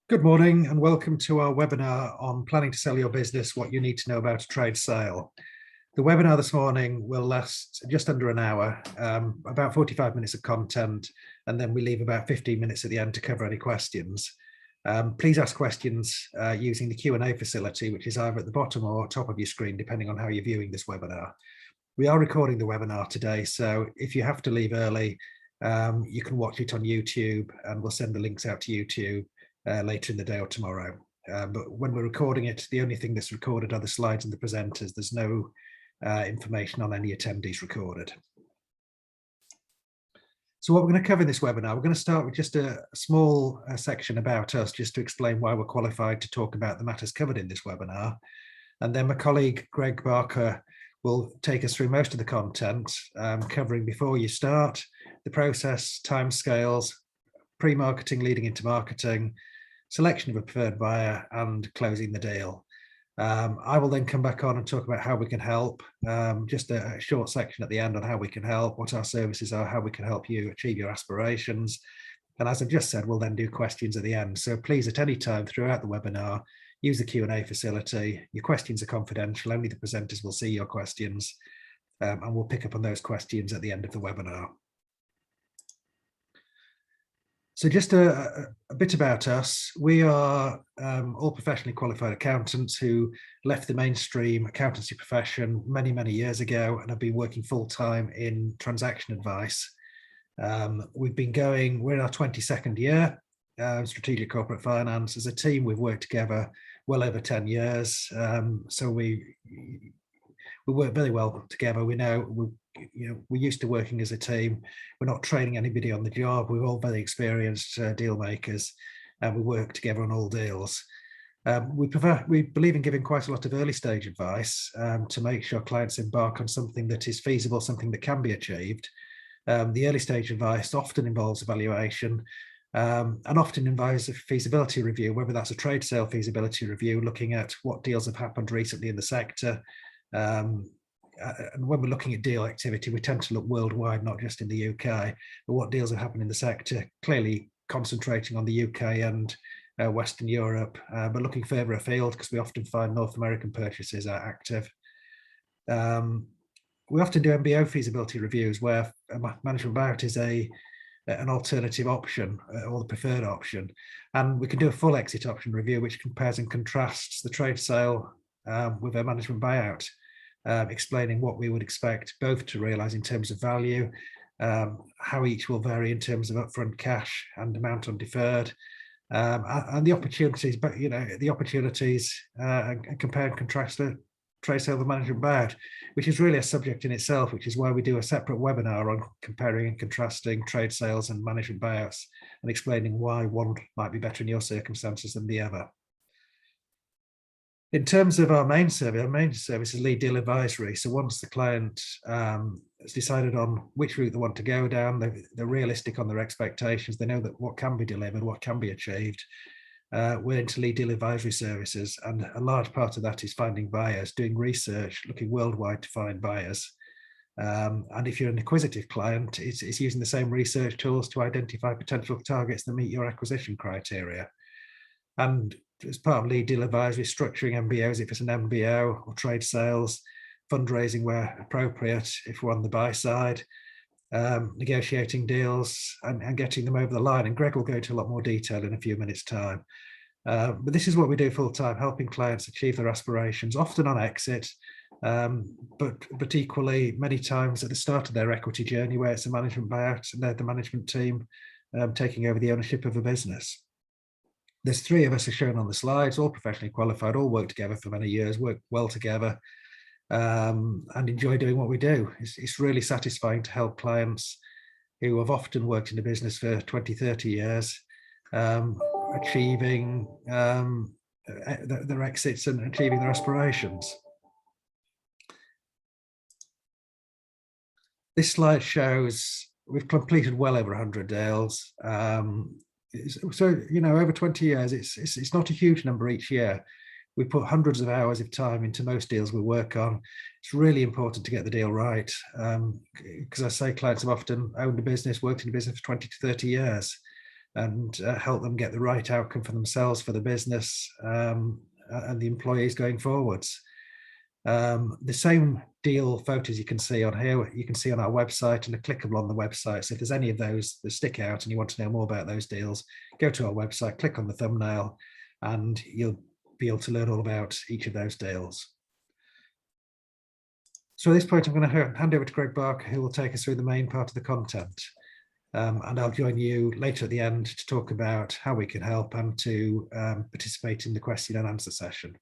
Good morning and welcome to our webinar on planning to sell your business, what you need to know about a trade sale. The webinar this morning will last just under an hour, about 45 minutes of content, and then we leave about 15 minutes at the end to cover any questions. Please ask questions using the Q&A facility, which is either at the bottom or top of your screen, depending on how you're viewing this webinar. We are recording the webinar today, so if you have to leave early, you can watch it on YouTube, and we'll send the links out to YouTube later in the day or tomorrow. But when we're recording it, the only thing that's recorded are the slides and the presenters. There's no information on any attendees recorded. So what we're going to cover in this webinar, we're going to start with just a small section about us, just to explain why we're qualified to talk about the matters covered in this webinar. And then my colleague, Greg Barker, will take us through most of the content, covering before you start, the process, timescales, pre-marketing leading into marketing, selection of a preferred buyer, and closing the deal. I will then come back on and talk about how we can help, just a short section at the end on how we can help, what our services are, how we can help you achieve your aspirations. And as I've just said, we'll then do questions at the end. So please, at any time throughout the webinar, use the Q&A facility. Your questions are confidential. Only the presenters will see your questions, and we'll pick up on those questions at the end of the webinar. So just a bit about us. We are all professionally qualified accountants who left the mainstream accountancy profession many, many years ago and have been working full-time in transaction advice. We've been going, we're in our 22nd year, strategic corporate finance. As a team, we've worked together well over 10 years. So we work very well together. We know, we're used to working as a team. We're not training anybody on the job. We're all very experienced deal makers, and we work together on all deals. We believe in giving quite a lot of early stage advice to make sure clients embark on something that is feasible, something that can be achieved. The early stage advice often involves evaluation, and often involves a feasibility review, whether that's a trade sale feasibility review, looking at what deals have happened recently in the sector. And when we're looking at deal activity, we tend to look worldwide, not just in the UK, but what deals have happened in the sector, clearly concentrating on the UK and Western Europe, but looking further afield because we often find North American purchases are active. We often do MBO feasibility reviews where a management buyout is an alternative option or the preferred option. And we can do a full exit option review, which compares and contrasts the trade sale with a management buyout. Explaining what we would expect both to realise in terms of value, how each will vary in terms of upfront cash and amount on deferred, and the opportunities, but the opportunities and compare and contrast the trade sale with management buyout, which is really a subject in itself, which is why we do a separate webinar on comparing and contrasting trade sales and management buyouts and explaining why one might be better in your circumstances than the other. In terms of our main service is lead deal advisory. So once the client has decided on which route they want to go down, they're realistic on their expectations, they know that what can be delivered, what can be achieved, we're into lead deal advisory services. And a large part of that is finding buyers, doing research, looking worldwide to find buyers. And if you're an acquisitive client, it's using the same research tools to identify potential targets that meet your acquisition criteria. And as part of lead deal advisory, structuring MBOs if it's an MBO, or trade sales, fundraising where appropriate if we're on the buy side, negotiating deals and getting them over the line. And Greg will go into a lot more detail in a few minutes' time. But this is what we do full time, helping clients achieve their aspirations, often on exit, but equally many times at the start of their equity journey where it's a management buyout and they're the management team taking over the ownership of a business. There's three of us as shown on the slides, all professionally qualified, all worked together for many years, work well together, and enjoy doing what we do. It's really satisfying to help clients who have often worked in the business for 20, 30 years, achieving their exits and achieving their aspirations. This slide shows we've completed well over 100 deals. So, over 20 years, it's not a huge number each year. We put hundreds of hours of time into most deals we work on. It's really important to get the deal right. Because I say clients have often owned a business, worked in a business for 20 to 30 years. and help them get the right outcome for themselves, for the business, and the employees going forwards. The same deal photos you can see on here, you can see on our website and are clickable on the website. So if there's any of those that stick out and you want to know more about those deals, go to our website, click on the thumbnail, and you'll be able to learn all about each of those deals. So at this point, I'm going to hand over to Greg Barker, who will take us through the main part of the content. And I'll join you later at the end to talk about how we can help and to participate in the question and answer session.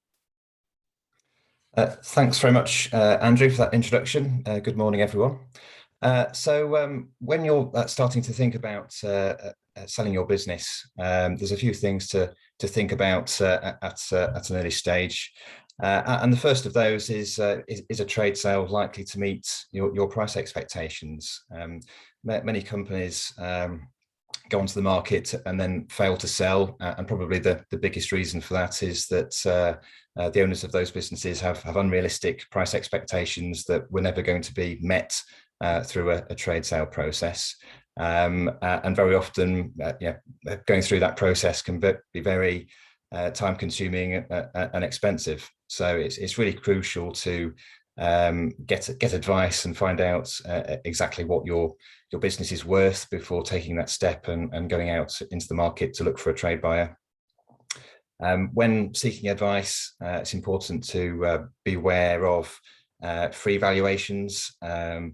Thanks very much, Andrew, for that introduction. Good morning, everyone. So when you're starting to think about selling your business, there's a few things to think about at an early stage. And the first of those is a trade sale likely to meet your price expectations? Many companies go onto the market and then fail to sell, and probably the biggest reason for that is that the owners of those businesses have unrealistic price expectations that were never going to be met through a trade sale process. And very often, going through that process can be very time consuming and expensive. So it's really crucial to get advice and find out exactly what your business is worth before taking that step and going out into the market to look for a trade buyer. When seeking advice, it's important to be aware of free valuations,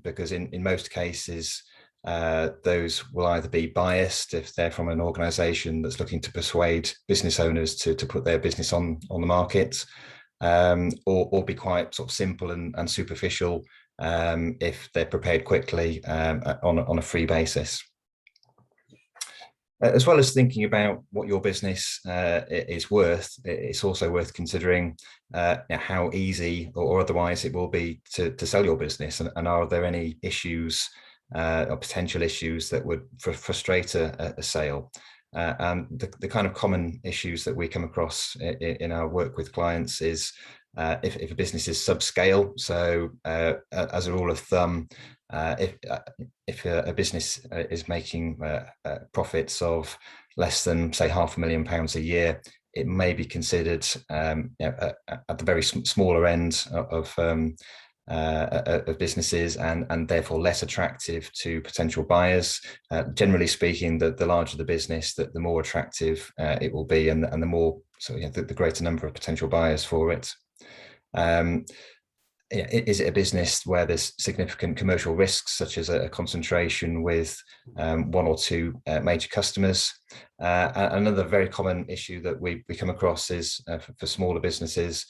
because in most cases those will either be biased if they're from an organisation that's looking to persuade business owners to put their business on the market, or be quite sort of simple and superficial if they're prepared quickly on a free basis. As well as thinking about what your business is worth, it's also worth considering how easy or otherwise it will be to sell your business, and are there any issues or potential issues that would frustrate a sale. And the kind of common issues that we come across in our work with clients is if a business is subscale. So as a rule of thumb, if a business is making profits of less than, say, £500,000 a year, it may be considered at the very smaller end of businesses, and therefore less attractive to potential buyers. Generally speaking, the larger the business, the more attractive it will be, and the more, so the greater number of potential buyers for it. Is it a business where there's significant commercial risks, such as a concentration with one or two major customers? Another very common issue that we come across is for smaller businesses,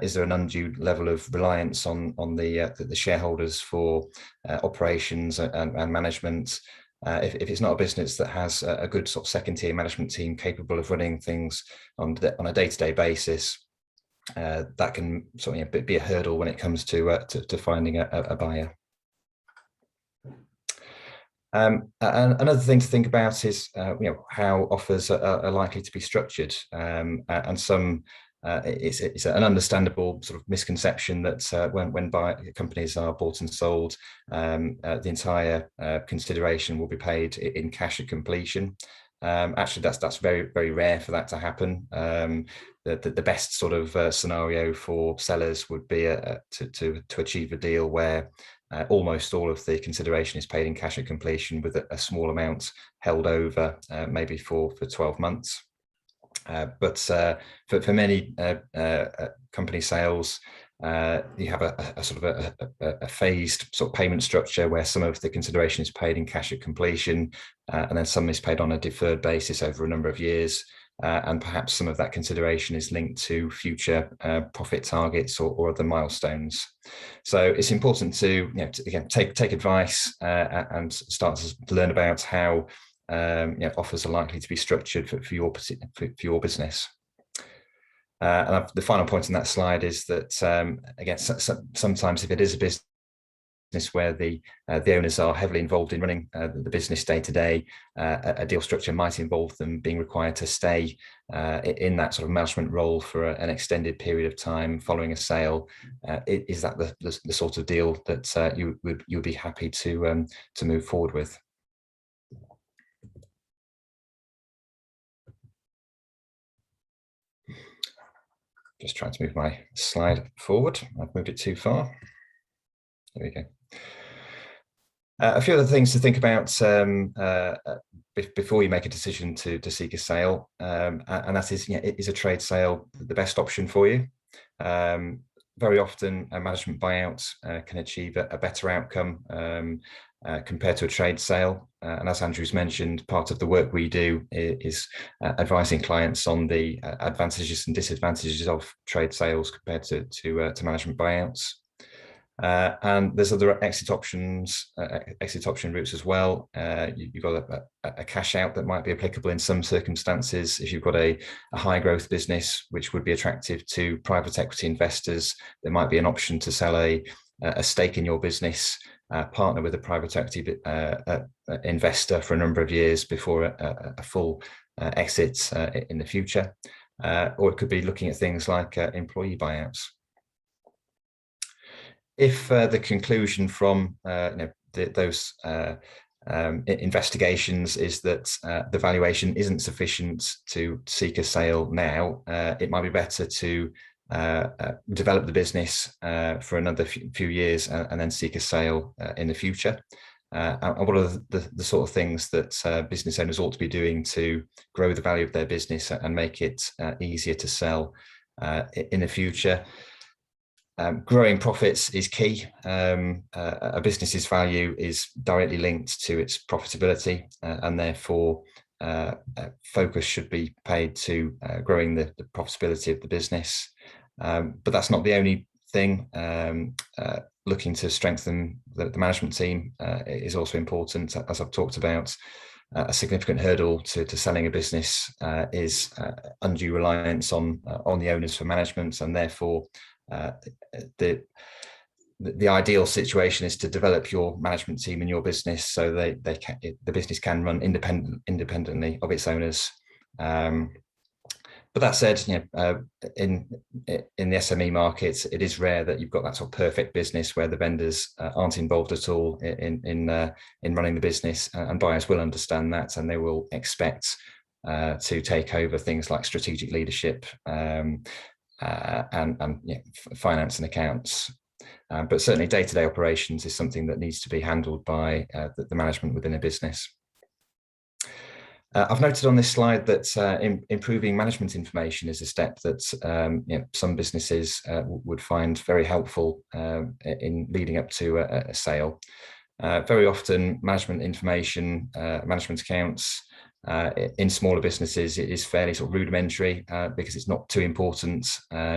is there an undue level of reliance on the shareholders for operations and management? If it's not a business that has a good sort of second-tier management team capable of running things on a day-to-day basis, that can sort of be a hurdle when it comes to finding a buyer. And another thing to think about is how offers are likely to be structured, and some it's an understandable sort of misconception that when companies are bought and sold, the entire consideration will be paid in cash at completion. Actually, that's very, very rare for that to happen. The best sort of scenario for sellers would be to achieve a deal where almost all of the consideration is paid in cash at completion, with a small amount held over, maybe for 12 months. But for many company sales, you have a sort of a phased sort of payment structure where some of the consideration is paid in cash at completion, and then some is paid on a deferred basis over a number of years, and perhaps some of that consideration is linked to future profit targets or other milestones. So it's important to, again, take advice and start to learn about how offers are likely to be structured for your business. And the final point on that slide is that, again, sometimes if it is a business where the owners are heavily involved in running the business day to day, a deal structure might involve them being required to stay in that sort of management role for an extended period of time following a sale. Is that the sort of deal that you would be happy to move forward with? Just trying to move my slide forward. I've moved it too far. There we go. A few other things to think about before you make a decision to seek a sale, and that is, is a trade sale the best option for you? Very often a management buyout can achieve a better outcome compared to a trade sale. And as Andrew's mentioned, part of the work we do is advising clients on the advantages and disadvantages of trade sales compared to management buyouts. And there's other exit option routes as well. You've got a cash out that might be applicable in some circumstances. If you've got a high growth business, which would be attractive to private equity investors, there might be an option to sell a stake in your business, partner with a private equity investor for a number of years before a full exit in the future. Or it could be looking at things like employee buyouts. If the conclusion from those investigations is that the valuation isn't sufficient to seek a sale now, it might be better to develop the business for another few years and then seek a sale in the future. And what are the sort of things that business owners ought to be doing to grow the value of their business and make it easier to sell in the future? Growing profits is key. A business's value is directly linked to its profitability, and therefore focus should be paid to growing the profitability of the business. But that's not the only thing. Looking to strengthen the management team is also important. As I've talked about, a significant hurdle to selling a business is undue reliance on the owners for management, and therefore the ideal situation is to develop your management team in your business so the business can run independently of its owners. But that said, in the SME market, it is rare that you've got that sort of perfect business where the vendors aren't involved at all in running the business, and buyers will understand that, and they will expect to take over things like strategic leadership and finance and accounts. But certainly day-to-day operations is something that needs to be handled by the management within a business. I've noted on this slide that improving management information is a step that some businesses would find very helpful in leading up to a sale. Very often management information, management accounts, in smaller businesses, it is fairly sort of rudimentary because it's not too important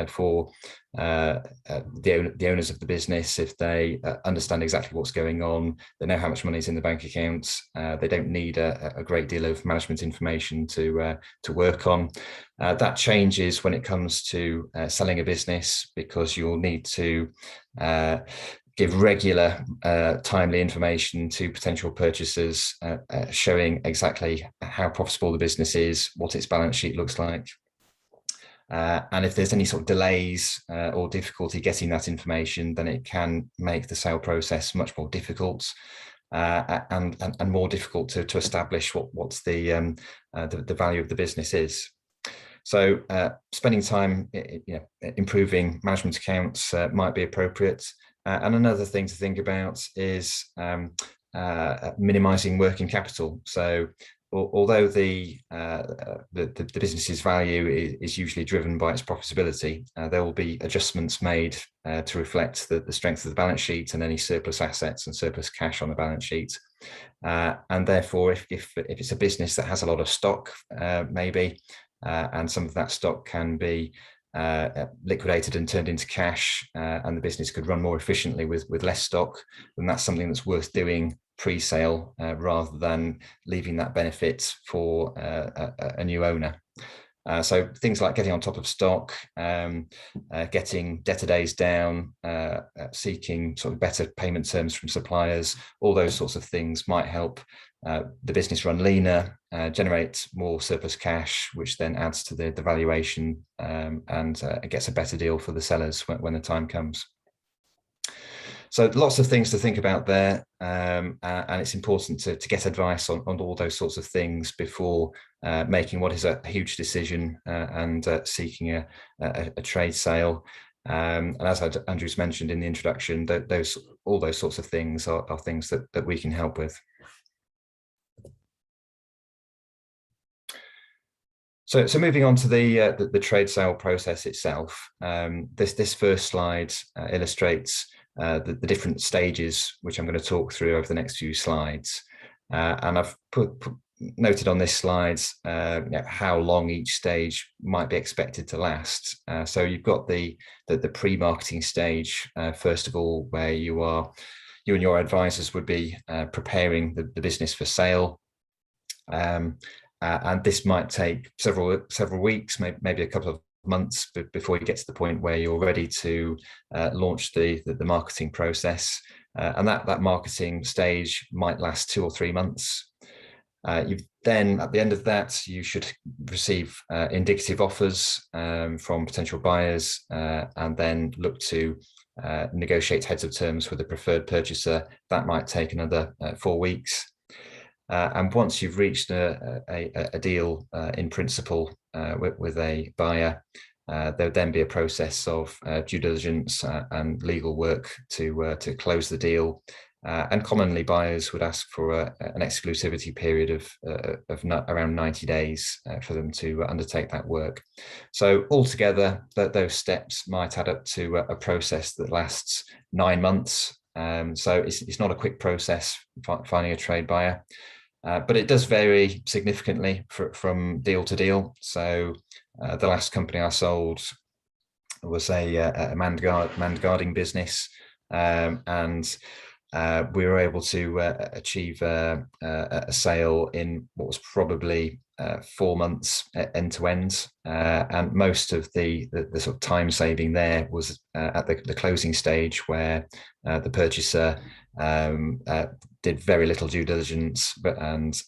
for the owners of the business. If they understand exactly what's going on, they know how much money is in the bank accounts, they don't need a great deal of management information to work on. That changes when it comes to selling a business, because you'll need to give regular, timely information to potential purchasers, showing exactly how profitable the business is, what its balance sheet looks like. And if there's any sort of delays or difficulty getting that information, then it can make the sale process much more difficult and more difficult to establish what's the value of the business is. So spending time improving management accounts might be appropriate. And another thing to think about is minimizing working capital. So although the business's value is usually driven by its profitability, there will be adjustments made to reflect the strength of the balance sheet and any surplus assets and surplus cash on the balance sheet. And therefore, if it's a business that has a lot of stock, maybe, and some of that stock can be liquidated and turned into cash, and the business could run more efficiently with less stock, then that's something that's worth doing pre-sale rather than leaving that benefit for a new owner. So things like getting on top of stock, getting debtor days down, seeking sort of better payment terms from suppliers, all those sorts of things might help the business run leaner, generate more surplus cash, which then adds to the valuation and gets a better deal for the sellers when the time comes. So lots of things to think about there, and it's important to get advice on all those sorts of things before making what is a huge decision and seeking a trade sale. And as Andrew's mentioned in the introduction, all those sorts of things are things that we can help with. So moving on to the trade sale process itself, this first slide illustrates the different stages, which I'm going to talk through over the next few slides. And I've noted on this slide how long each stage might be expected to last. So you've got the pre-marketing stage, first of all, where you and your advisors would be preparing the business for sale. And this might take several weeks, maybe a couple of months before you get to the point where you're ready to launch the marketing process. And that marketing stage might last 2 or 3 months. Then at the end of that, you should receive indicative offers from potential buyers, and then look to negotiate heads of terms with the preferred purchaser. That might take another 4 weeks. And once you've reached a deal in principle with a buyer, there would then be a process of due diligence and legal work to close the deal. And commonly, buyers would ask for an exclusivity period of around 90 days for them to undertake that work. So altogether, those steps might add up to a process that lasts 9 months. So it's not a quick process finding a trade buyer. But it does vary significantly from deal to deal. So the last company I sold was a manned guarding business, and we were able to achieve a sale in what was probably 4 months end to end, and most of the sort of time saving there was at the closing stage, where the purchaser did very little due diligence, and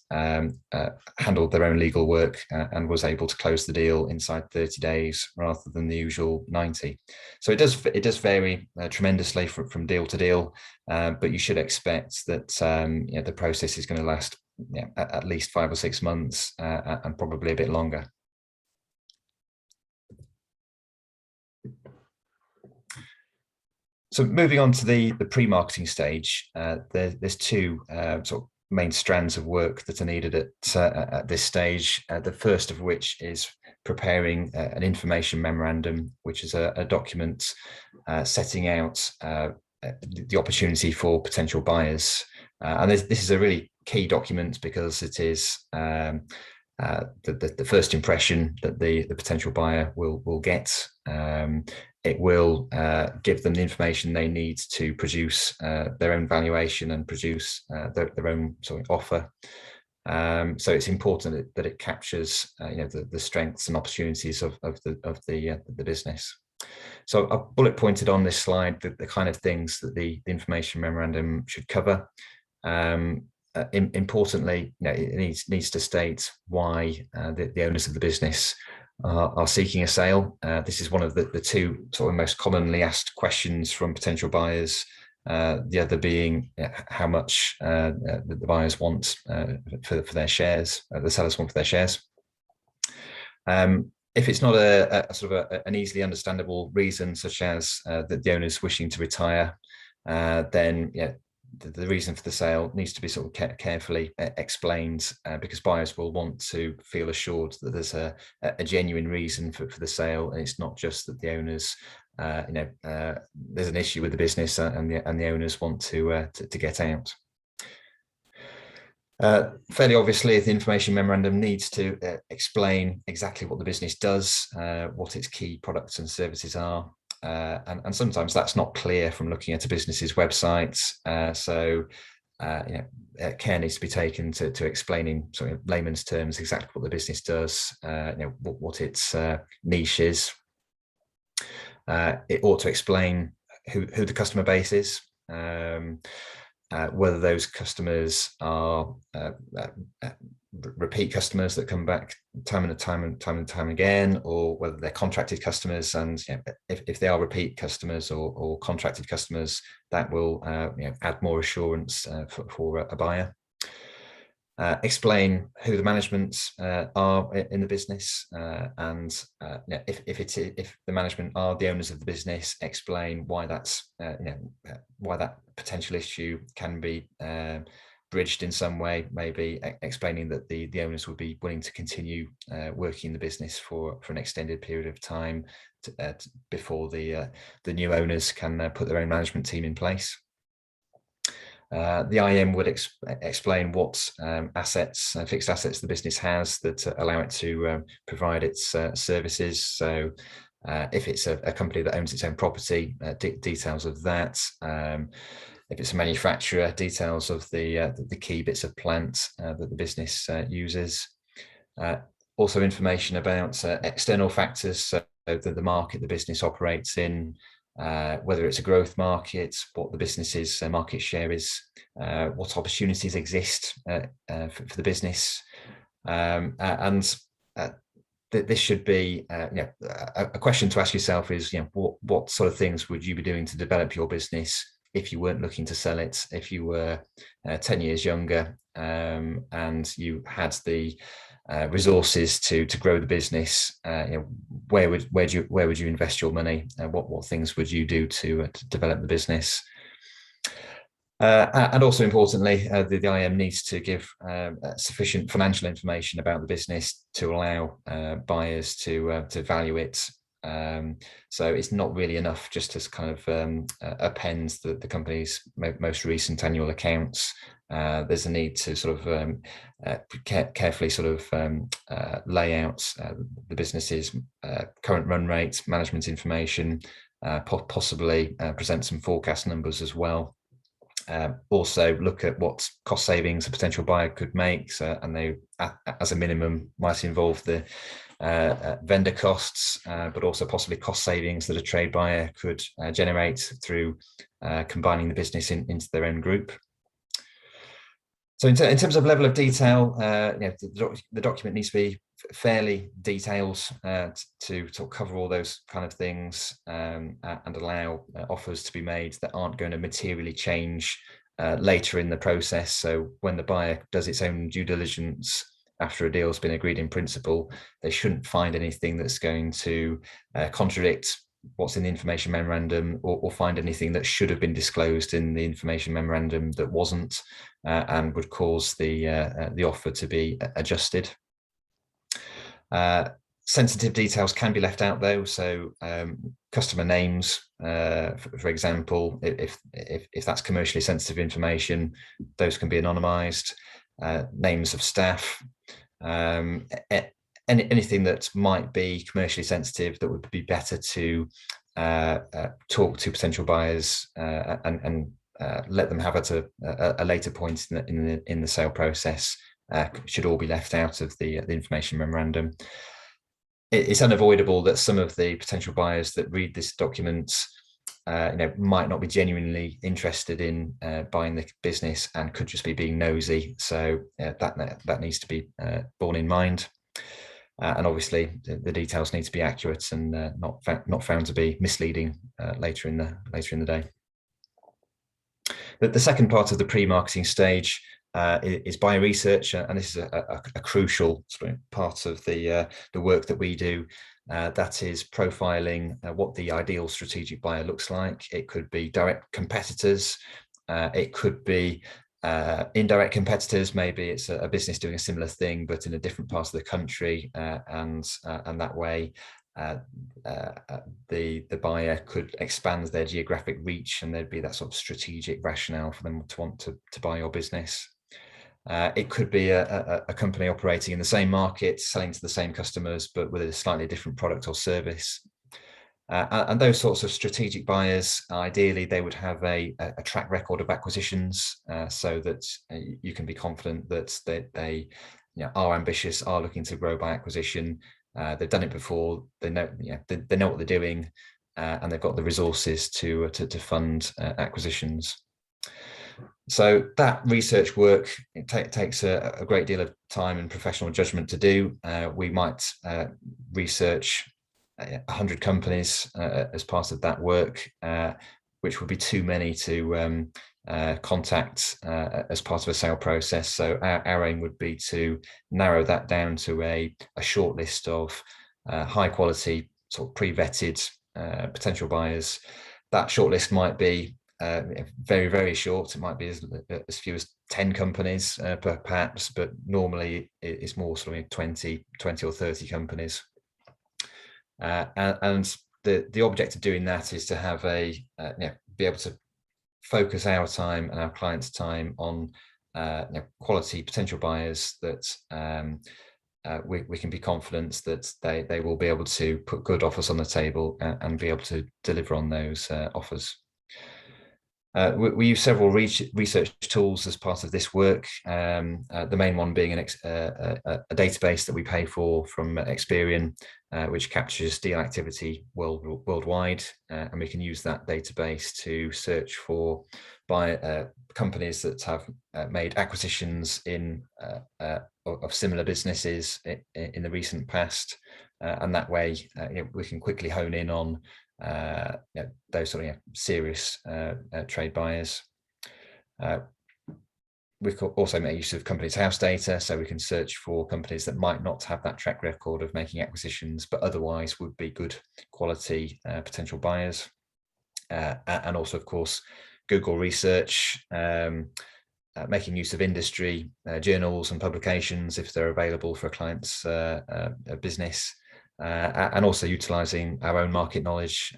handled their own legal work, and was able to close the deal inside 30 days rather than the usual 90. So it does vary tremendously from deal to deal, but you should expect that the process is going to last at least 5 or 6 months, and probably a bit longer. So moving on to the pre-marketing stage, there's 2 sort of main strands of work that are needed at this stage. The first of which is preparing an information memorandum, which is a document setting out the opportunity for potential buyers. And this is a really key document, because it is the first impression that the potential buyer will get. It will give them the information they need to produce their own valuation and produce their own sort of offer. So it's important that it captures the strengths and opportunities of the business. So I've bullet pointed on this slide the kind of things that the information memorandum should cover. Importantly, it needs to state why the owners of the business are seeking a sale. This is one of the 2 sort of most commonly asked questions from potential buyers. The other being how much the buyers want for their shares, the sellers want for their shares. If it's not a sort of an easily understandable reason, such as that the owner's wishing to retire, then the reason for the sale needs to be sort of carefully explained, because buyers will want to feel assured that there's a genuine reason for the sale, and it's not just that the owners, there's an issue with the business and the owners want to get out. Fairly obviously, the information memorandum needs to explain exactly what the business does, what its key products and services are. And sometimes that's not clear from looking at a business's website. So care needs to be taken to explain in sort of layman's terms exactly what the business does, what its niche is. It ought to explain who the customer base is. whether those customers are repeat customers that come back time and time again, or whether they're contracted customers. And if they are repeat customers or contracted customers, that will add more assurance for a buyer. Explain who the management are in the business, and if the management are the owners of the business, explain why that's why that potential issue can be bridged in some way, maybe explaining that the owners would be willing to continue working in the business for an extended period of time before the new owners can put their own management team in place. The IM would explain what fixed assets the business has that allow it to provide its services. So if it's a company that owns its own property, details of that. If it's a manufacturer, details of the key bits of plant that the business uses. Also information about external factors, so the market the business operates in, whether it's a growth market, what the business's market share is, what opportunities exist for the business, and this should be a question to ask yourself is, what sort of things would you be doing to develop your business if you weren't looking to sell it? If you were 10 years younger and you had the resources to grow the business, where would you invest your money? What things would you do to develop the business? And also importantly, the IM needs to give sufficient financial information about the business to allow buyers to value it. So it's not really enough just to kind of append the company's most recent annual accounts. There's a need to sort of carefully sort of lay out the business's current run rate, management information, possibly present some forecast numbers as well. Also look at what cost savings a potential buyer could make, and they, as a minimum, might involve the vendor costs, but also possibly cost savings that a trade buyer could generate through combining the business into their own group. So in terms of level of detail, the document needs to be fairly detailed to cover all those kind of things, and allow offers to be made that aren't going to materially change later in the process. So when the buyer does its own due diligence after a deal's been agreed in principle, they shouldn't find anything that's going to contradict what's in the information memorandum, or find anything that should have been disclosed in the information memorandum that wasn't, and would cause the offer to be adjusted. Sensitive details can be left out though, so customer names, for example, if that's commercially sensitive information, those can be anonymized. Names of staff, anything that might be commercially sensitive that would be better to talk to potential buyers and let them have at a later point in the sale process, should all be left out of the information memorandum. It's unavoidable that some of the potential buyers that read this document might not be genuinely interested in buying the business and could just be being nosy. So that needs to be borne in mind. And obviously the details need to be accurate and not found to be misleading later in the day. But the second part of the pre-marketing stage is buyer research, and this is a crucial sort of part of the work that we do. That is profiling what the ideal strategic buyer looks like. It could be direct competitors, it could be indirect competitors. Maybe it's a business doing a similar thing but in a different part of the country, and that way the buyer could expand their geographic reach, and there'd be that sort of strategic rationale for them to want to buy your business. It could be a company operating in the same market, selling to the same customers, but with a slightly different product or service. And those sorts of strategic buyers, ideally, they would have a track record of acquisitions, so that you can be confident that they are ambitious, are looking to grow by acquisition. They've done it before. They know what they're doing, and they've got the resources to fund acquisitions. So that research work, it takes a great deal of time and professional judgment to do. We might research 100 companies as part of that work, which would be too many to contact as part of a sale process. So our aim would be to narrow that down to a short list of high quality, sort of pre-vetted potential buyers. That shortlist might be very, very short. It might be as few as 10 companies perhaps, but normally it's more sort of 20 or 30 companies. And the object of doing that is to have be able to focus our time and our clients' time on quality potential buyers that we can be confident that they will be able to put good offers on the table and be able to deliver on those offers. We use several research tools as part of this work, the main one being a database that we pay for from Experian, which captures deal activity worldwide, and we can use that database to search for companies that have made acquisitions of similar businesses in the recent past, and that way we can quickly hone in on those sort of serious trade buyers. We can also make use of companies' house data, so we can search for companies that might not have that track record of making acquisitions, but otherwise would be good quality potential buyers. And also, of course, Google research, making use of industry journals and publications if they're available for a client's business. And also utilizing our own market knowledge,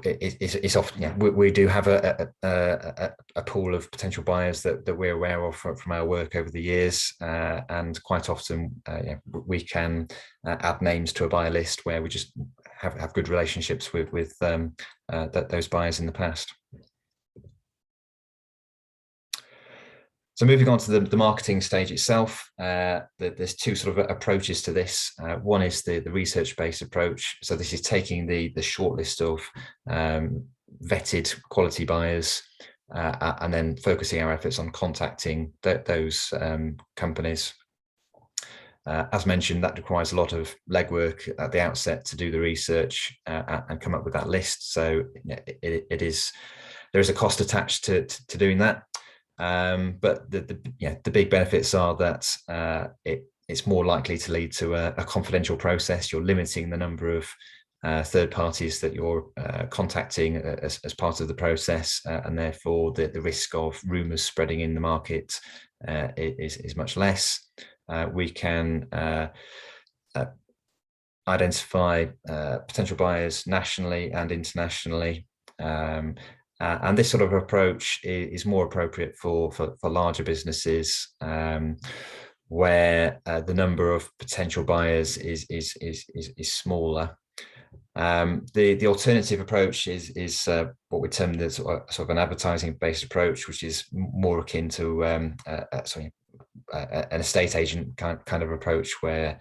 it's often we do have a pool of potential buyers that we're aware of from our work over the years, and quite often we can add names to a buyer list where we just have good relationships with those buyers in the past. So moving on to the marketing stage itself, there's two sort of approaches to this. One is the research-based approach. So this is taking the shortlist of vetted quality buyers and then focusing our efforts on contacting those companies. As mentioned, that requires a lot of legwork at the outset to do the research and come up with that list. So there is a cost attached to doing that. But the big benefits are that it's more likely to lead to a confidential process. You're limiting the number of third parties that you're contacting as part of the process, and therefore the risk of rumours spreading in the market is much less. We can identify potential buyers nationally and internationally. And this sort of approach is more appropriate for larger businesses, where the number of potential buyers is smaller. The alternative approach is what we term as sort of an advertising-based approach, which is more akin to an estate agent kind of approach, where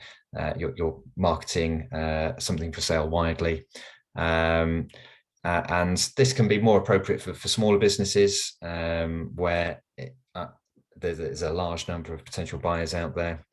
you're marketing something for sale widely. And this can be more appropriate for smaller businesses, where there's a large number of potential buyers out there.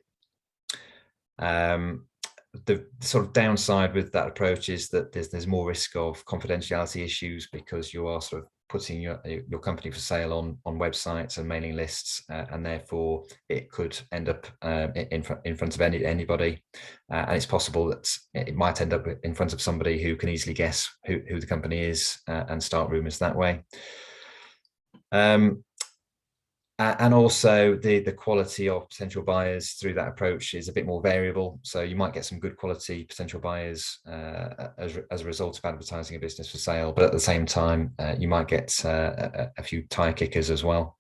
The sort of downside with that approach is that there's more risk of confidentiality issues, because you are sort of putting your company for sale on websites and mailing lists, and therefore it could end up in front of anybody, and it's possible that it might end up in front of somebody who can easily guess who the company is and start rumours that way. And also the quality of potential buyers through that approach is a bit more variable. So you might get some good quality potential buyers as a result of advertising a business for sale, but at the same time, you might get a few tire kickers as well.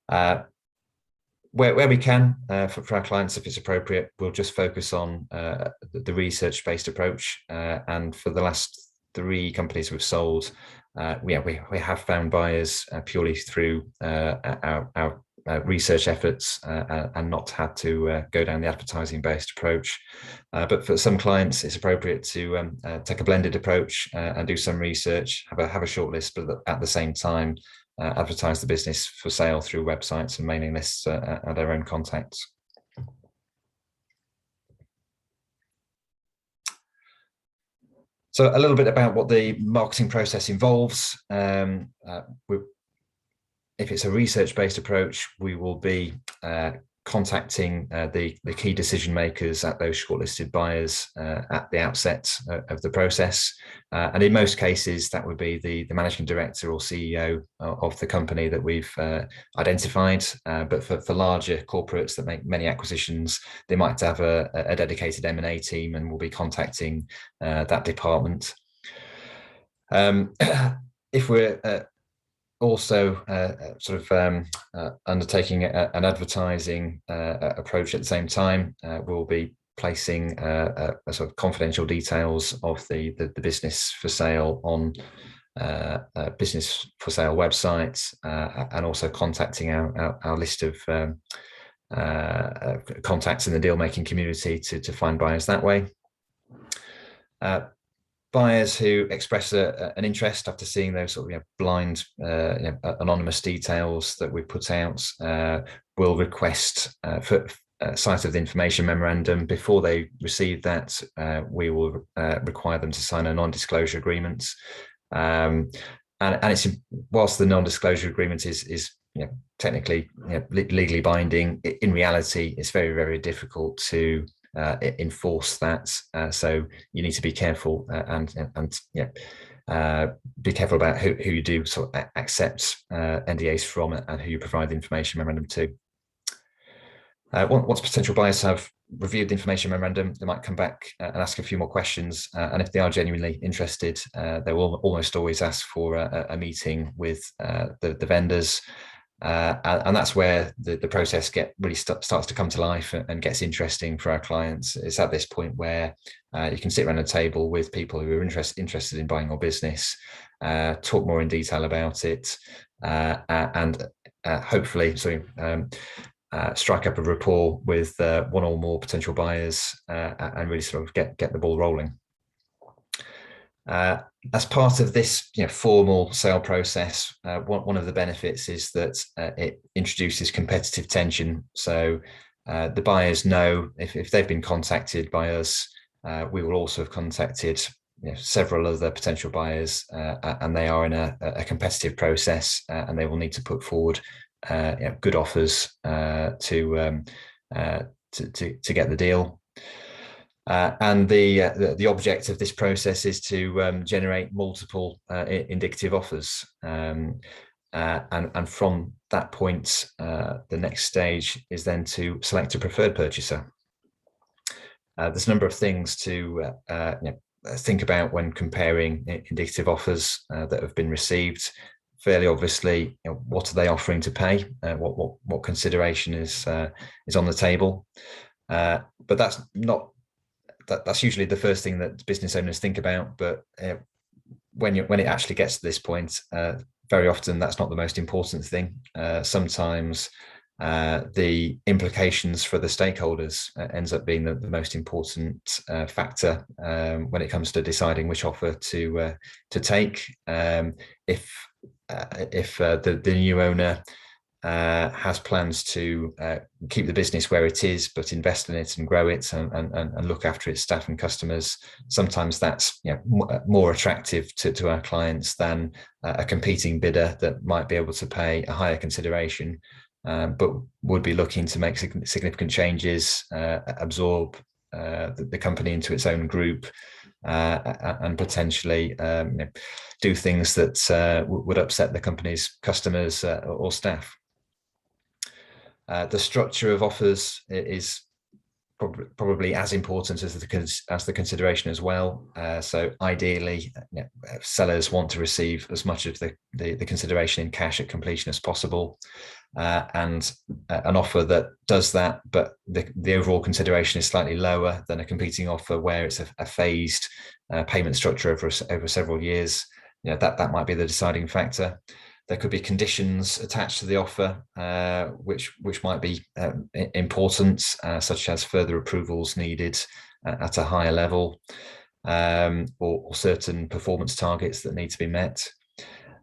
Where we can, for our clients, if it's appropriate, we'll just focus on the research-based approach. And for the last 3 companies we've sold, we have found buyers purely through our research efforts and not had to go down the advertising-based approach. But for some clients, it's appropriate to take a blended approach and do some research, have a shortlist, but at the same time advertise the business for sale through websites and mailing lists at their own contacts. So a little bit about what the marketing process involves. If it's a research-based approach, we will be contacting the key decision makers at those shortlisted buyers at the outset of the process. And in most cases, that would be the managing director or CEO of the company that we've identified. But for larger corporates that make many acquisitions, they might have a dedicated M&A team and will be contacting that department. If we're also undertaking an advertising approach at the same time, we'll be placing a sort of confidential details of the business for sale on business for sale websites, and also contacting our list of contacts in the deal making community to find buyers that way. Buyers who express an interest after seeing those sort of blind anonymous details that we put out will request for sight of the information memorandum. Before they receive that, we will require them to sign a non-disclosure agreement. And it's, whilst the non-disclosure agreement is technically legally binding, in reality it's very, very difficult to enforce that, so you need to be careful and be careful about who you do sort of accept NDAs from and who you provide the information memorandum to. Once potential buyers have reviewed the information memorandum, they might come back and ask a few more questions, and if they are genuinely interested, they will almost always ask for a meeting with the vendors. And that's where the process really starts to come to life and gets interesting for our clients. It's at this point where you can sit around a table with people who are interested in buying your business, talk more in detail about it, and hopefully strike up a rapport with one or more potential buyers and really sort of get the ball rolling. As part of this formal sale process, one of the benefits is that it introduces competitive tension. So the buyers know if they've been contacted by us, we will also have contacted several other potential buyers, and they are in a competitive process, and they will need to put forward good offers to get the deal. And the object of this process is to generate multiple indicative offers, and from that point, the next stage is then to select a preferred purchaser. There's a number of things to think about when comparing indicative offers that have been received. Fairly obviously, what are they offering to pay? What consideration is on the table? But that's usually the first thing that business owners think about. But when it actually gets to this point, very often that's not the most important thing. Sometimes the implications for the stakeholders ends up being the most important factor when it comes to deciding which offer to take. If the new owner has plans to keep the business where it is, but invest in it and grow it and look after its staff and customers, sometimes that's more attractive to our clients than a competing bidder that might be able to pay a higher consideration, but would be looking to make significant changes, absorb the company into its own group, and potentially do things that would upset the company's customers or staff. The structure of offers is probably as important as the consideration as well. So ideally, sellers want to receive as much of the consideration in cash at completion as possible, and an offer that does that, but the overall consideration is slightly lower than a competing offer where it's a phased payment structure over several years. That might be the deciding factor. There could be conditions attached to the offer, which might be important, such as further approvals needed at a higher level, or certain performance targets that need to be met.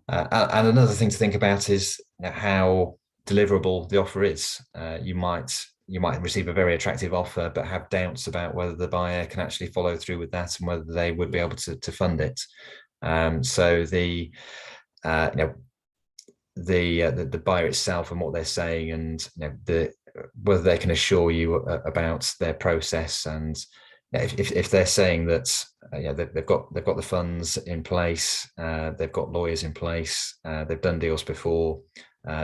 And another thing to think about is how deliverable the offer is. You might receive a very attractive offer, but have doubts about whether the buyer can actually follow through with that and whether they would be able to fund it. So the buyer itself and what they're saying, and whether they can assure you about their process, and if they're saying that they've got the funds in place, they've got lawyers in place, they've done deals before,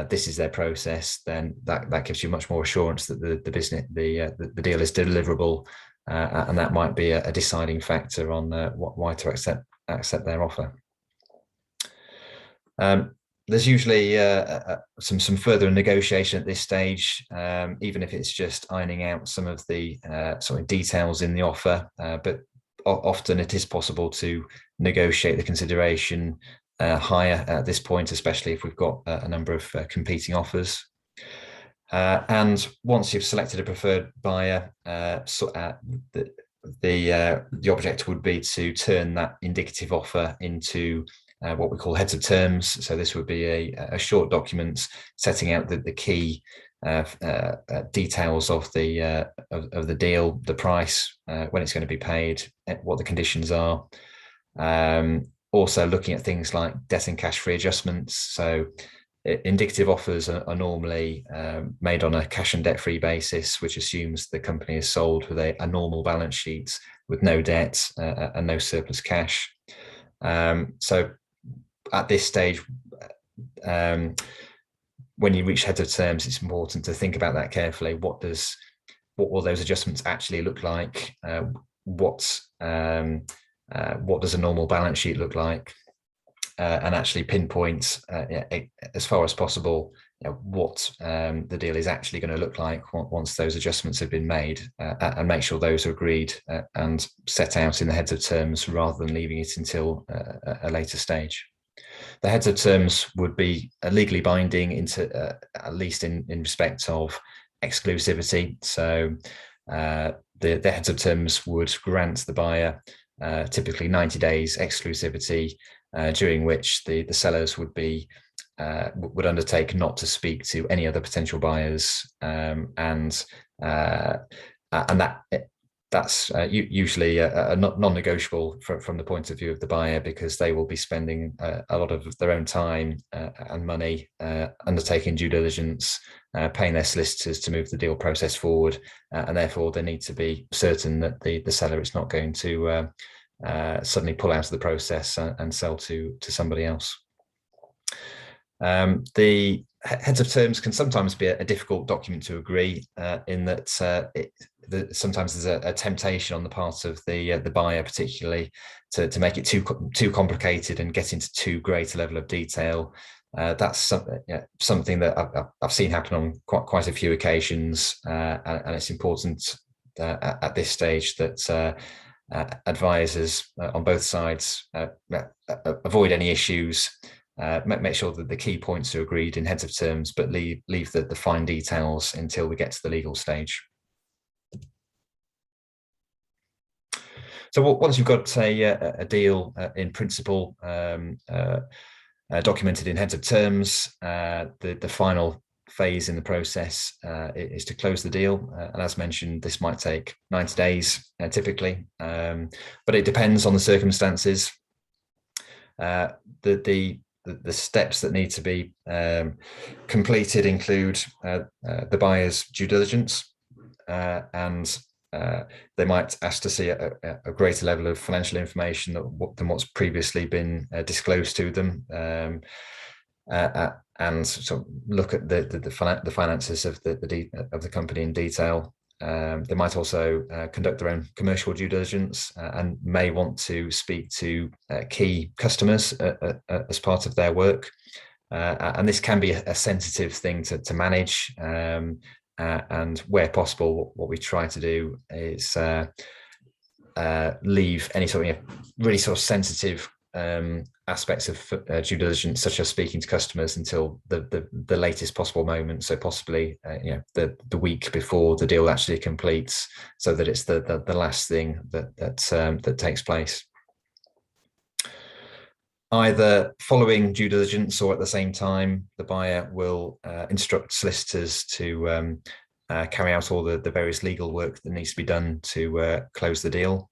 this is their process, then that gives you much more assurance that the deal is deliverable, and that might be a deciding factor on why to accept their offer. There's usually some further negotiation at this stage, even if it's just ironing out some of the sort of details in the offer. But often it is possible to negotiate the consideration higher at this point, especially if we've got a number of competing offers. And once you've selected a preferred buyer, the objective would be to turn that indicative offer into what we call heads of terms. So this would be a short document setting out the key details of the deal, the price, when it's going to be paid, what the conditions are. Also looking at things like debt and cash free adjustments. So indicative offers are normally made on a cash and debt free basis, which assumes the company is sold with a normal balance sheet with no debt and no surplus cash. So at this stage, when you reach heads of terms, it's important to think about that carefully. What will those adjustments actually look like? What does a normal balance sheet look like? And actually pinpoint as far as possible what the deal is actually going to look like once those adjustments have been made, and make sure those are agreed and set out in the heads of terms rather than leaving it until a later stage. The heads of terms would be legally binding into at least in respect of exclusivity. So the heads of terms would grant the buyer typically 90 days exclusivity, during which the sellers would undertake not to speak to any other potential buyers, and that's usually a non-negotiable from the point of view of the buyer, because they will be spending a lot of their own time and money undertaking due diligence, paying their solicitors to move the deal process forward, and therefore they need to be certain that the seller is not going to suddenly pull out of the process and sell to somebody else. The heads of terms can sometimes be a difficult document to agree, in that sometimes there's a temptation on the part of the buyer, particularly, to make it too complicated and get into too great a level of detail. That's something that I've seen happen on quite a few occasions, and it's important at this stage that advisors on both sides avoid any issues. Make sure that the key points are agreed in heads of terms, but leave the fine details until we get to the legal stage. So once you've got a deal in principle documented in heads of terms, the final phase in the process is to close the deal, and as mentioned, this might take 90 days typically, but it depends on the circumstances. The steps that need to be completed include the buyer's due diligence, and they might ask to see a greater level of financial information than what's previously been disclosed to them, and sort of look at the finances of the company in detail. They might also conduct their own commercial due diligence, and may want to speak to key customers as part of their work. And this can be a sensitive thing to manage. And where possible, what we try to do is leave any sort of really sort of sensitive aspects of due diligence, such as speaking to customers, until the latest possible moment. So possibly, the week before the deal actually completes, so that it's the last thing that takes place. Either following due diligence or at the same time, the buyer will instruct solicitors to carry out all the various legal work that needs to be done to close the deal.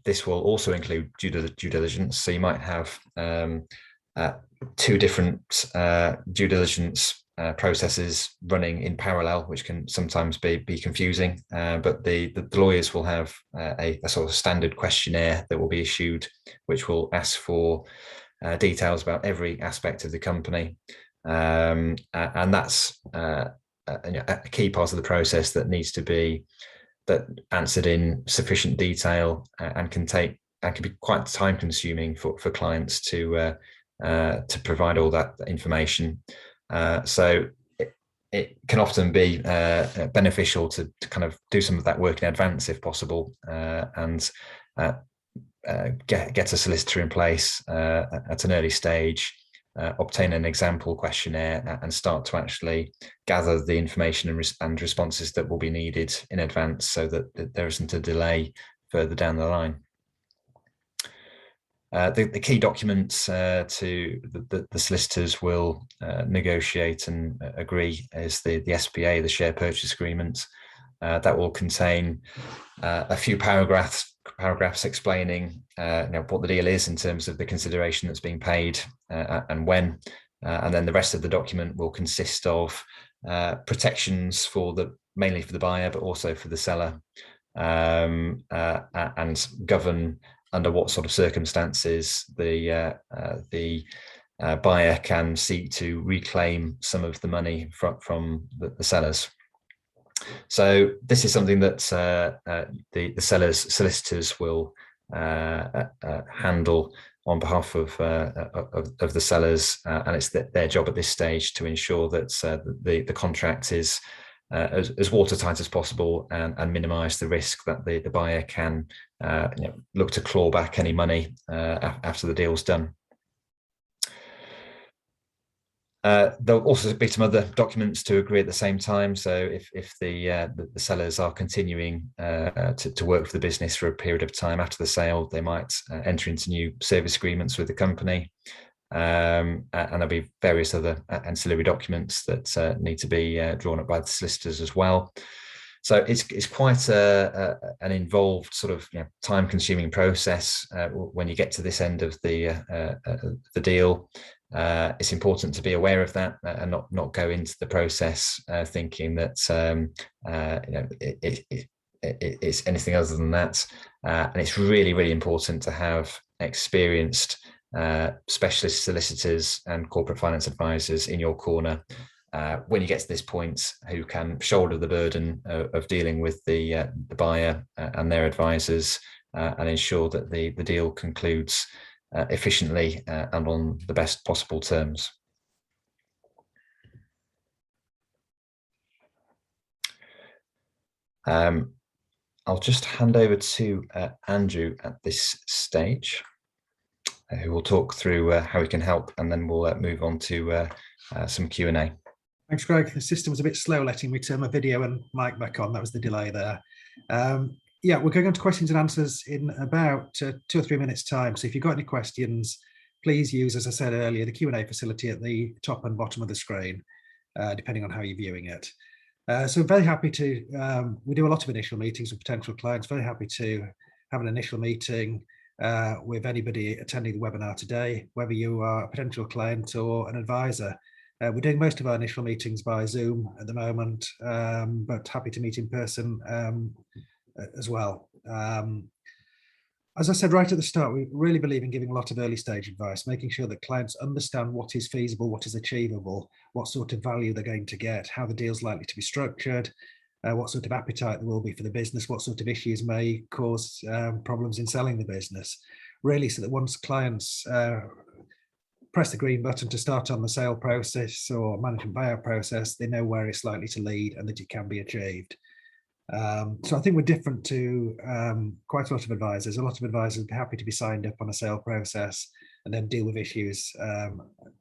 This will also include due diligence. So you might have two different due diligence processes running in parallel, which can sometimes be confusing. But the lawyers will have a sort of standard questionnaire that will be issued, which will ask for details about every aspect of the company. And that's a key part of the process that needs to be answered in sufficient detail, and can be quite time consuming for clients to provide all that information. So it can often be beneficial to kind of do some of that work in advance if possible, and get a solicitor in place at an early stage, obtain an example questionnaire, and start to actually gather the information and responses that will be needed in advance, so that there isn't a delay further down the line. The key documents to the solicitors will negotiate and agree is the SPA, the share purchase agreement. That will contain a few paragraphs explaining what the deal is in terms of the consideration that's being paid and when, and then the rest of the document will consist of protections mainly for the buyer, but also for the seller, and govern under what sort of circumstances the buyer can seek to reclaim some of the money from the sellers. So this is something that the seller's solicitors will handle on behalf of the sellers, and it's their job at this stage to ensure that the contract is as watertight as possible, and minimise the risk that the buyer can look to claw back any money after the deal's done. There'll also be some other documents to agree at the same time. So if the sellers are continuing to work for the business for a period of time after the sale, they might enter into new service agreements with the company, and there'll be various other ancillary documents that need to be drawn up by the solicitors as well. So it's quite an involved sort of time-consuming process when you get to this end of the deal. It's important to be aware of that and not go into the process thinking that it's anything other than that. And it's really, really important to have experienced specialist solicitors and corporate finance advisors in your corner when you get to this point, who can shoulder the burden of dealing with the buyer and their advisors, and ensure that the deal concludes efficiently and on the best possible terms. I'll just hand over to Andrew at this stage, who will talk through how we can help, and then we'll move on to some Q&A. Thanks, Greg. The system was a bit slow letting me turn my video and mic back on. That was the delay there. Yeah, we're going on to questions and answers in about 2 or 3 minutes time. So if you've got any questions, please use, as I said earlier, the Q&A facility at the top and bottom of the screen, depending on how you're viewing it. So very happy to, we do a lot of initial meetings with potential clients, very happy to have an initial meeting with anybody attending the webinar today, whether you are a potential client or an advisor. We're doing most of our initial meetings by Zoom at the moment, but happy to meet in person as well. As I said right at the start, we really believe in giving a lot of early stage advice, making sure that clients understand what is feasible, what is achievable, what sort of value they're going to get, how the deal's likely to be structured, what sort of appetite there will be for the business, what sort of issues may cause problems in selling the business, really, so that once clients press the green button to start on the sale process or management buyout process, they know where it's likely to lead and that it can be achieved. So I think we're different to quite a lot of advisors. A lot of advisors are happy to be signed up on a sale process and then deal with issues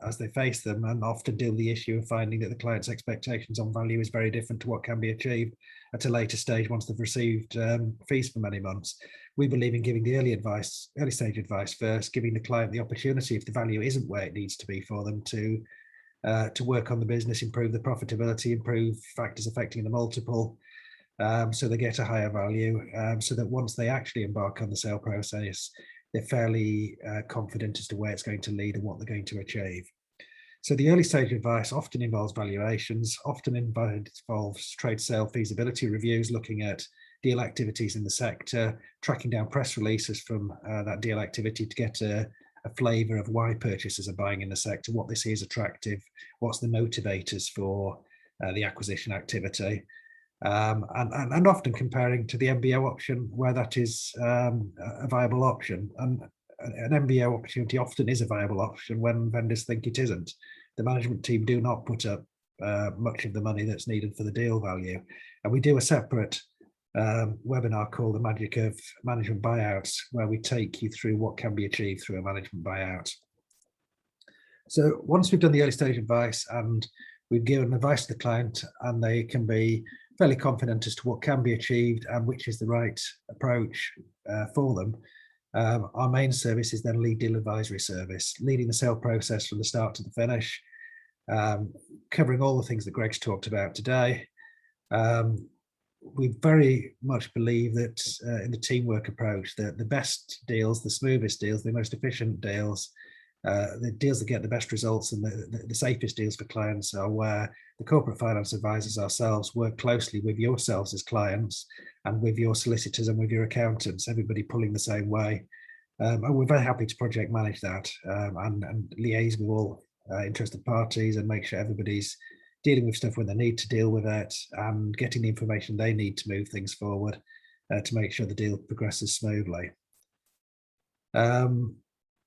as they face them, and often deal with the issue of finding that the client's expectations on value is very different to what can be achieved at a later stage once they've received fees for many months. We believe in giving the early stage advice first, giving the client the opportunity, if the value isn't where it needs to be for them, to work on the business, improve the profitability, improve factors affecting the multiple, so they get a higher value, so that once they actually embark on the sale process, they're fairly confident as to where it's going to lead and what they're going to achieve. So the early stage advice often involves valuations, often involves trade sale feasibility reviews, looking at deal activities in the sector, tracking down press releases from that deal activity to get a flavour of why purchasers are buying in the sector, what they see as attractive, what's the motivators for the acquisition activity. And often comparing to the MBO option where that is a viable option. And an MBO opportunity often is a viable option when vendors think it isn't. The management team do not put up much of the money that's needed for the deal value. And we do a separate webinar called The Magic of Management Buyouts, where we take you through what can be achieved through a management buyout. So once we've done the early stage advice and we've given advice to the client, and they can be fairly confident as to what can be achieved and which is the right approach for them, our main service is then lead deal advisory service, leading the sale process from the start to the finish, covering all the things that Greg's talked about today. We very much believe that in the teamwork approach, that the best deals, the smoothest deals, the most efficient deals, the deals that get the best results and the safest deals for clients are where the corporate finance advisors ourselves work closely with yourselves as clients and with your solicitors and with your accountants, everybody pulling the same way. And we're very happy to project manage that and liaise with all interested parties and make sure everybody's dealing with stuff when they need to deal with it and getting the information they need to move things forward to make sure the deal progresses smoothly.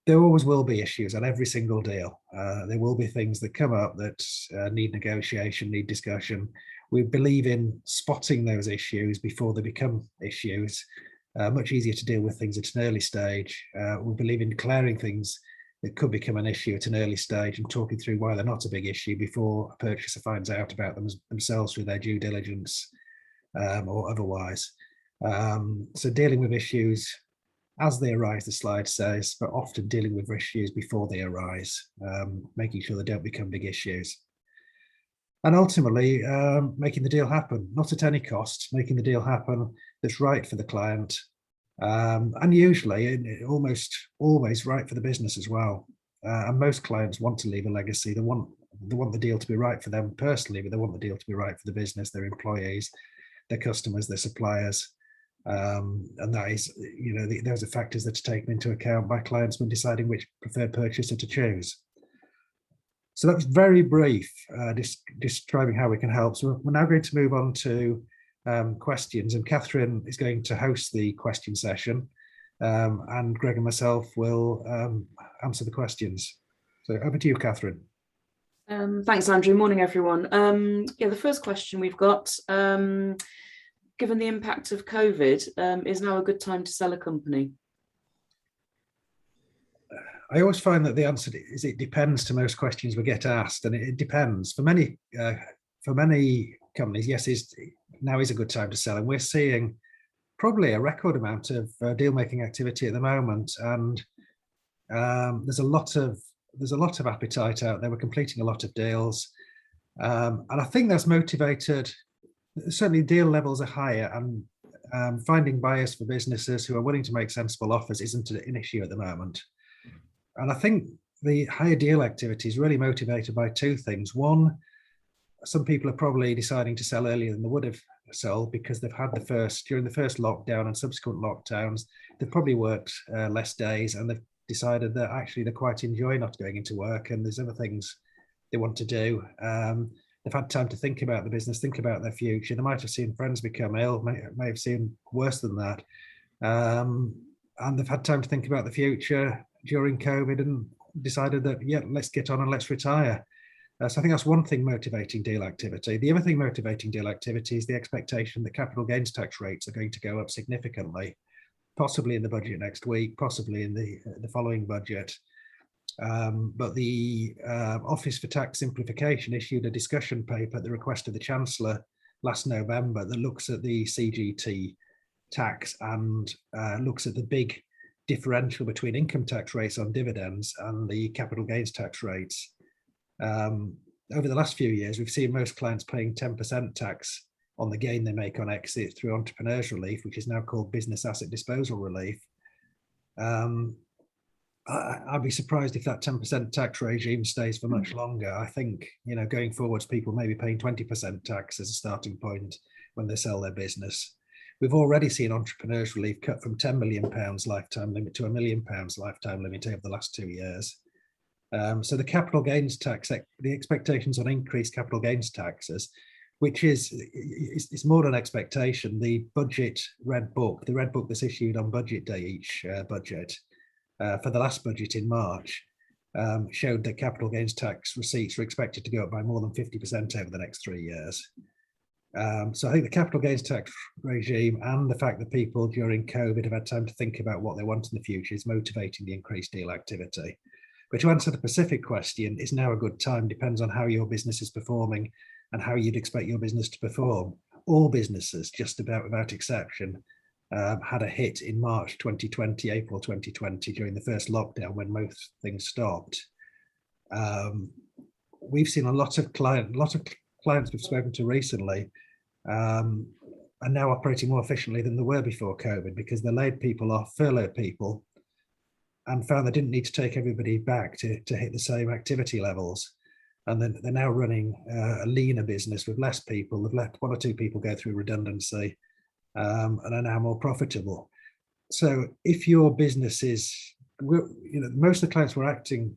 There always will be issues on every single deal. There will be things that come up that need negotiation, need discussion. We believe in spotting those issues before they become issues. Much easier to deal with things at an early stage. We believe in declaring things that could become an issue at an early stage and talking through why they're not a big issue before a purchaser finds out about them themselves through their due diligence or otherwise. So dealing with issues as they arise, the slide says, but often dealing with issues before they arise, making sure they don't become big issues. And ultimately, making the deal happen, not at any cost, making the deal happen that's right for the client, and usually almost always right for the business as well. And most clients want to leave a legacy. They want the deal to be right for them personally, but they want the deal to be right for the business, their employees, their customers, their suppliers. And that is, those are factors that are taken into account by clients when deciding which preferred purchaser to choose. So that was very brief, describing how we can help. So we're now going to move on to questions, and Catherine is going to host the question session, and Greg and myself will answer the questions. So over to you, Catherine. Thanks, Andrew. Morning, everyone. The first question we've got, given the impact of COVID, is now a good time to sell a company? I always find that the answer is it depends to most questions we get asked, and it depends. For many companies, yes, now is a good time to sell, and we're seeing probably a record amount of deal-making activity at the moment, and there's a lot of appetite out there. We're completing a lot of deals, and I think that's motivated. Certainly, deal levels are higher, and finding buyers for businesses who are willing to make sensible offers isn't an issue at the moment. And I think the higher deal activity is really motivated by two things. One, some people are probably deciding to sell earlier than they would have sold because they've had during the first lockdown and subsequent lockdowns, they've probably worked less days, and they've decided that actually they quite enjoy not going into work and there's other things they want to do. They've had time to think about the business, think about their future. They might have seen friends become ill, may have seen worse than that. And they've had time to think about the future during COVID and decided that, yeah, let's get on and let's retire. So I think that's one thing motivating deal activity. The other thing motivating deal activity is the expectation that capital gains tax rates are going to go up significantly, possibly in the budget next week, possibly in the following budget. But the Office for Tax Simplification issued a discussion paper at the request of the Chancellor last November that looks at the CGT tax and looks at the big differential between income tax rates on dividends and the capital gains tax rates. Over the last few years, we've seen most clients paying 10% tax on the gain they make on exit through entrepreneurs relief, which is now called business asset disposal relief. I'd be surprised if that 10% tax regime stays for much longer. I think, going forwards, people may be paying 20% tax as a starting point when they sell their business. We've already seen entrepreneurs relief cut from £10 million lifetime limit to £1 million lifetime limit over the last 2 years. So the capital gains tax, the expectations on increased capital gains taxes, which is more an expectation. The budget red book, the red book that's issued on budget day each budget, for the last budget in March, showed that capital gains tax receipts are expected to go up by more than 50% over the next 3 years. So I think the capital gains tax regime and the fact that people during COVID have had time to think about what they want in the future is motivating the increased deal activity. But to answer the specific question, is now a good time? Depends on how your business is performing and how you'd expect your business to perform. All businesses, just about without exception, had a hit in March 2020, April 2020, during the first lockdown when most things stopped. We've seen a lot of clients we've spoken to recently are now operating more efficiently than they were before COVID, because they laid people off, furloughed people, and found they didn't need to take everybody back to hit the same activity levels. And then they're now running a leaner business with less people. They've let 1 or 2 people go through redundancy and are now more profitable. So if your business is, most of the clients we're acting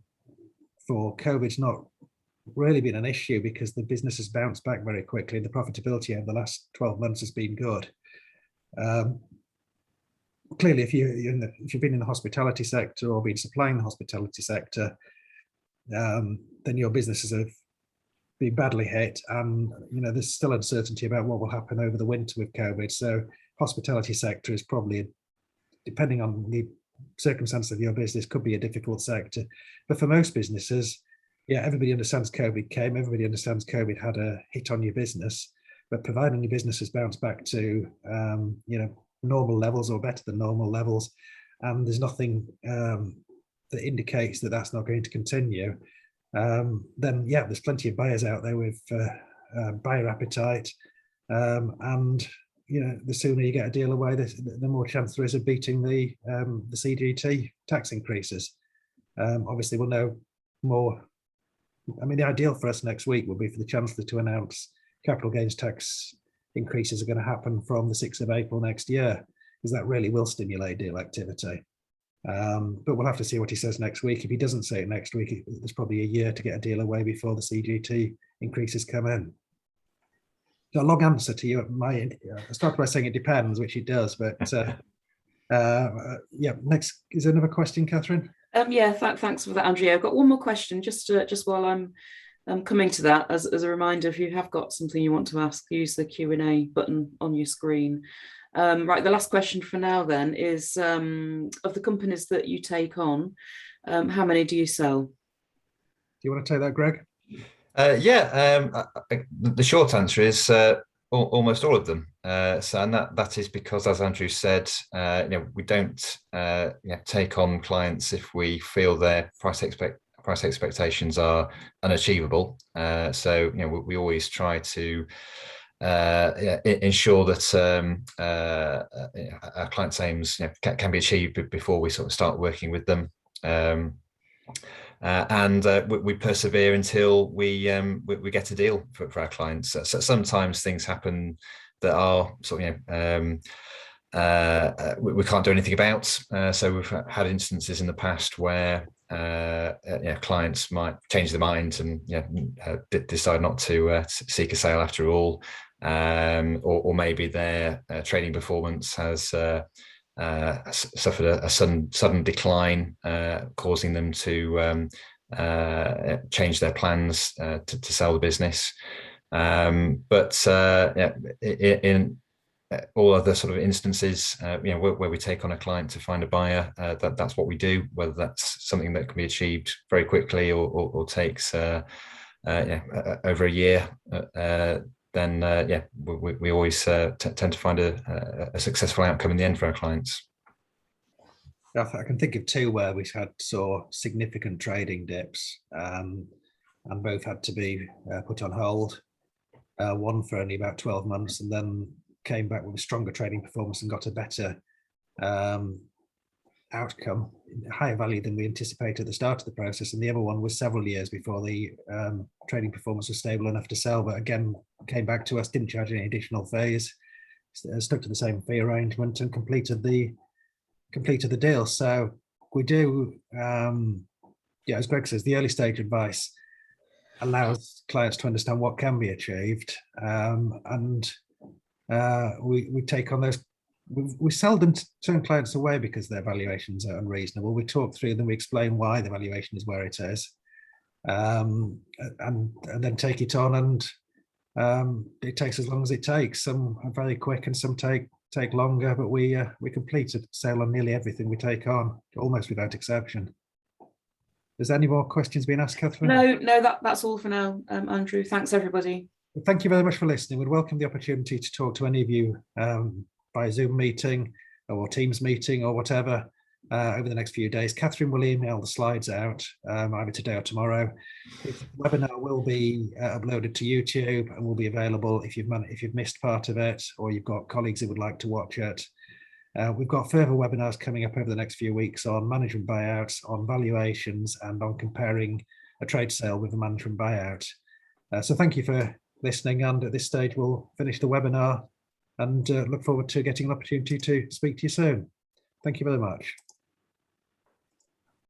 for, COVID's not really been an issue because the business has bounced back very quickly. The profitability over the last 12 months has been good. Clearly, if you've been in the hospitality sector or been supplying the hospitality sector, then your businesses have been badly hit, and there's still uncertainty about what will happen over the winter with COVID. So hospitality sector is probably, depending on the circumstances of your business, could be a difficult sector. But for most businesses, everybody understands COVID came, everybody understands COVID had a hit on your business, but providing your business has bounced back to normal levels or better than normal levels, and there's nothing that indicates that that's not going to continue, then there's plenty of buyers out there with buyer appetite, and the sooner you get a deal away, the more chance there is of beating the CGT tax increases. Obviously, we'll know more. I mean, the ideal for us next week will be for the Chancellor to announce capital gains tax increases are going to happen from the 6th of April next year, because that really will stimulate deal activity. But we'll have to see what he says next week. If he doesn't say it next week, there's probably a year to get a deal away before the CGT increases come in. So a long answer to you. I started by saying it depends, which it does, but next, is there another question, Catherine? Thanks for that, Andrea. I've got one more question, just while I'm coming to that. As a reminder, if you have got something you want to ask, use the Q&A button on your screen. Right, the last question for now then is, of the companies that you take on, how many do you sell? Do you want to take that, Greg? The short answer is almost all of them. And that is because, as Andrew said, we don't take on clients if we feel their price expectations are unachievable. So we always try to ensure that our clients' aims can be achieved before we sort of start working with them. And we persevere until we get a deal for our clients. So sometimes things happen that are sort of we can't do anything about. So we've had instances in the past where clients might change their mind and decide not to seek a sale after all, or maybe their trading performance has suffered a sudden decline, causing them to change their plans to sell the business. But in all other sort of instances, where we take on a client to find a buyer, that's what we do. Whether that's something that can be achieved very quickly or takes over a year, then we always tend to find a successful outcome in the end for our clients. I can think of two where we saw significant trading dips, and both had to be put on hold. One for only about 12 months, and then came back with a stronger trading performance and got a better outcome, higher value than we anticipated at the start of the process. And the other one was several years before the trading performance was stable enough to sell, but again came back to us, didn't charge any additional fees, stuck to the same fee arrangement, and completed the deal. So we do, as Greg says, the early stage advice allows clients to understand what can be achieved, and we take on those. We seldom turn clients away because their valuations are unreasonable. We talk through them, we explain why the valuation is where it is, and then take it on. And it takes as long as it takes. Some are very quick and some take longer, but we complete a sale on nearly everything we take on, almost without exception. Has any more questions been asked, Catherine? No, that's all for now, Andrew. Thanks, everybody. Well, thank you very much for listening. We'd welcome the opportunity to talk to any of you by Zoom meeting or Teams meeting or whatever over the next few days. Catherine will email the slides out either today or tomorrow. The webinar will be uploaded to YouTube and will be available if you've missed part of it or you've got colleagues who would like to watch it. We've got further webinars coming up over the next few weeks on management buyouts, on valuations, and on comparing a trade sale with a management buyout. So thank you for listening, and at this stage we'll finish the webinar and look forward to getting an opportunity to speak to you soon. Thank you very much.